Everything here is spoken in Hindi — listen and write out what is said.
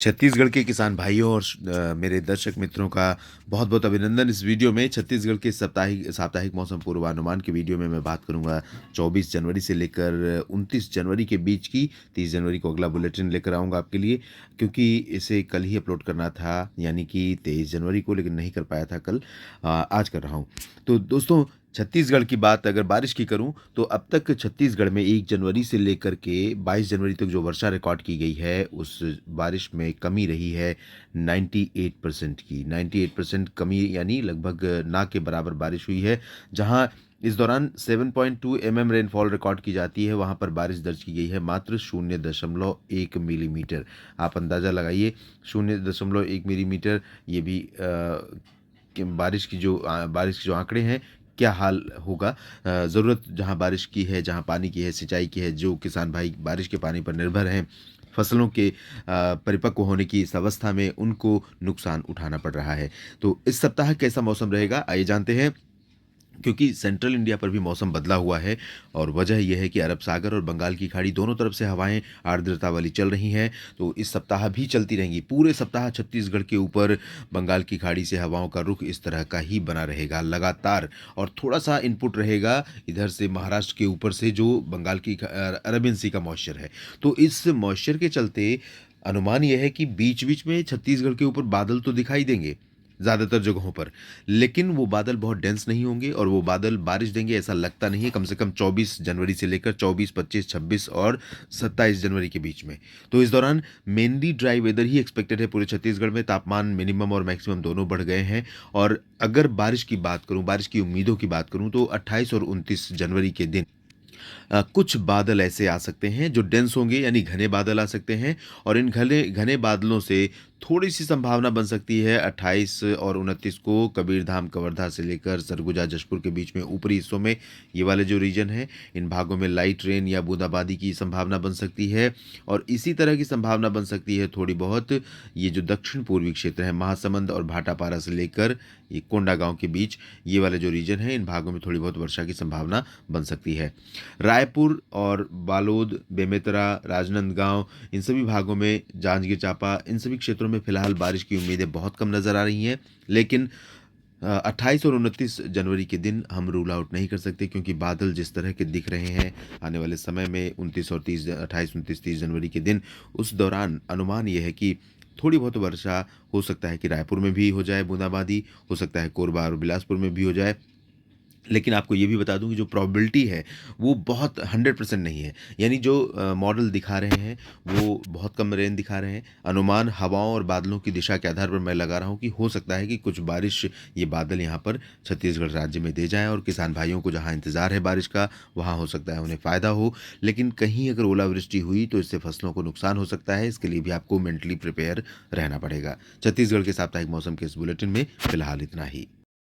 छत्तीसगढ़ के किसान भाइयों और मेरे दर्शक मित्रों का बहुत-बहुत अभिनंदन। इस वीडियो में छत्तीसगढ़ के साप्ताहिक साप्ताहिक मौसम पूर्वानुमान के वीडियो में मैं बात करूँगा 24 जनवरी से लेकर 29 जनवरी के बीच की। 30 जनवरी को अगला बुलेटिन लेकर आऊँगा आपके लिए, क्योंकि इसे कल ही अपलोड करना था, यानी कि 23 जनवरी को, लेकिन नहीं कर पाया था कल। आज कर रहा हूँ। तो दोस्तों, छत्तीसगढ़ की बात अगर बारिश की करूं तो अब तक छत्तीसगढ़ में 1 जनवरी से लेकर के 22 जनवरी तक जो वर्षा रिकॉर्ड की गई है, उस बारिश में कमी रही है 98% की। 98% कमी, यानी लगभग ना के बराबर बारिश हुई है। जहां इस दौरान 7.2 रेनफॉल रिकॉर्ड की जाती है, वहां पर बारिश दर्ज की गई है मात्र 0.1 मिलीमीटर। आप अंदाज़ा लगाइए, 0.1 मिलीमीटर। ये भी कि बारिश के जो आंकड़े हैं, क्या हाल होगा। ज़रूरत जहाँ बारिश की है, जहाँ पानी की है, सिंचाई की है, जो किसान भाई बारिश के पानी पर निर्भर हैं, फसलों के परिपक्व होने की इस अवस्था में उनको नुकसान उठाना पड़ रहा है। तो इस सप्ताह कैसा मौसम रहेगा, आइए जानते हैं। क्योंकि सेंट्रल इंडिया पर भी मौसम बदला हुआ है, और वजह यह है कि अरब सागर और बंगाल की खाड़ी दोनों तरफ से हवाएं आर्द्रता वाली चल रही हैं। तो इस सप्ताह भी चलती रहेंगी। पूरे सप्ताह छत्तीसगढ़ के ऊपर बंगाल की खाड़ी से हवाओं का रुख इस तरह का ही बना रहेगा लगातार। और थोड़ा सा इनपुट रहेगा इधर से महाराष्ट्र के ऊपर से, जो बंगाल की अरबियन सी का मॉइस्चर है। तो इस मॉइस्चर के चलते अनुमान यह है कि बीच बीच में छत्तीसगढ़ के ऊपर बादल तो दिखाई देंगे ज़्यादातर जगहों पर, लेकिन वो बादल बहुत डेंस नहीं होंगे और वो बादल बारिश देंगे ऐसा लगता नहीं है, कम से कम 24 जनवरी से लेकर 24, 25, 26 और 27 जनवरी के बीच में। तो इस दौरान मेनली ड्राई वेदर ही एक्सपेक्टेड है पूरे छत्तीसगढ़ में। तापमान मिनिमम और मैक्सिमम दोनों बढ़ गए हैं। और अगर बारिश की बात करूं, बारिश की उम्मीदों की बात करूं, तो 28 और 29 जनवरी के दिन कुछ बादल ऐसे आ सकते हैं जो डेंस होंगे, यानी घने बादल आ सकते हैं। और इन घने घने बादलों से थोड़ी सी संभावना बन सकती है 28 और 29 को कबीरधाम, कवर्धा से लेकर सरगुजा, जशपुर के बीच में ऊपरी हिस्सों में, ये वाले जो रीजन है, इन भागों में लाइट रेन या बूंदाबांदी की संभावना बन सकती है। और इसी तरह की संभावना बन सकती है थोड़ी बहुत ये जो दक्षिण पूर्वी क्षेत्र है, महासमुंद और भाटापारा से लेकर ये कोंडागांव के बीच, ये वाले जो रीजन है, इन भागों में थोड़ी बहुत वर्षा की संभावना बन सकती है। रायपुर और बालोद, बेमेतरा, राजनांदगांव, इन सभी भागों में, जांजगीर चांपा, इन सभी क्षेत्रों में फिलहाल बारिश की उम्मीदें बहुत कम नज़र आ रही हैं। लेकिन 28 और 29 जनवरी के दिन हम रूल आउट नहीं कर सकते, क्योंकि बादल जिस तरह के दिख रहे हैं आने वाले समय में, 29 और 30, 28, 29, 30 जनवरी के दिन, उस दौरान अनुमान ये है कि थोड़ी बहुत वर्षा हो सकता है कि रायपुर में भी हो जाए बूंदाबांदी, हो सकता है कोरबा और बिलासपुर में भी हो जाए। लेकिन आपको ये भी बता दूँ कि जो प्रोबेबिलिटी है वो बहुत 100% नहीं है। यानी जो मॉडल दिखा रहे हैं वो बहुत कम रेन दिखा रहे हैं। अनुमान हवाओं और बादलों की दिशा के आधार पर मैं लगा रहा हूँ कि हो सकता है कि कुछ बारिश ये बादल यहाँ पर छत्तीसगढ़ राज्य में दे जाएँ, और किसान भाइयों को जहाँ इंतज़ार है बारिश का, वहाँ हो सकता है उन्हें फ़ायदा हो। लेकिन कहीं अगर ओलावृष्टि हुई तो इससे फसलों को नुकसान हो सकता है। इसके लिए भी आपको मेंटली प्रिपेयर रहना पड़ेगा। छत्तीसगढ़ के साप्ताहिक मौसम के इस बुलेटिन में फ़िलहाल इतना ही।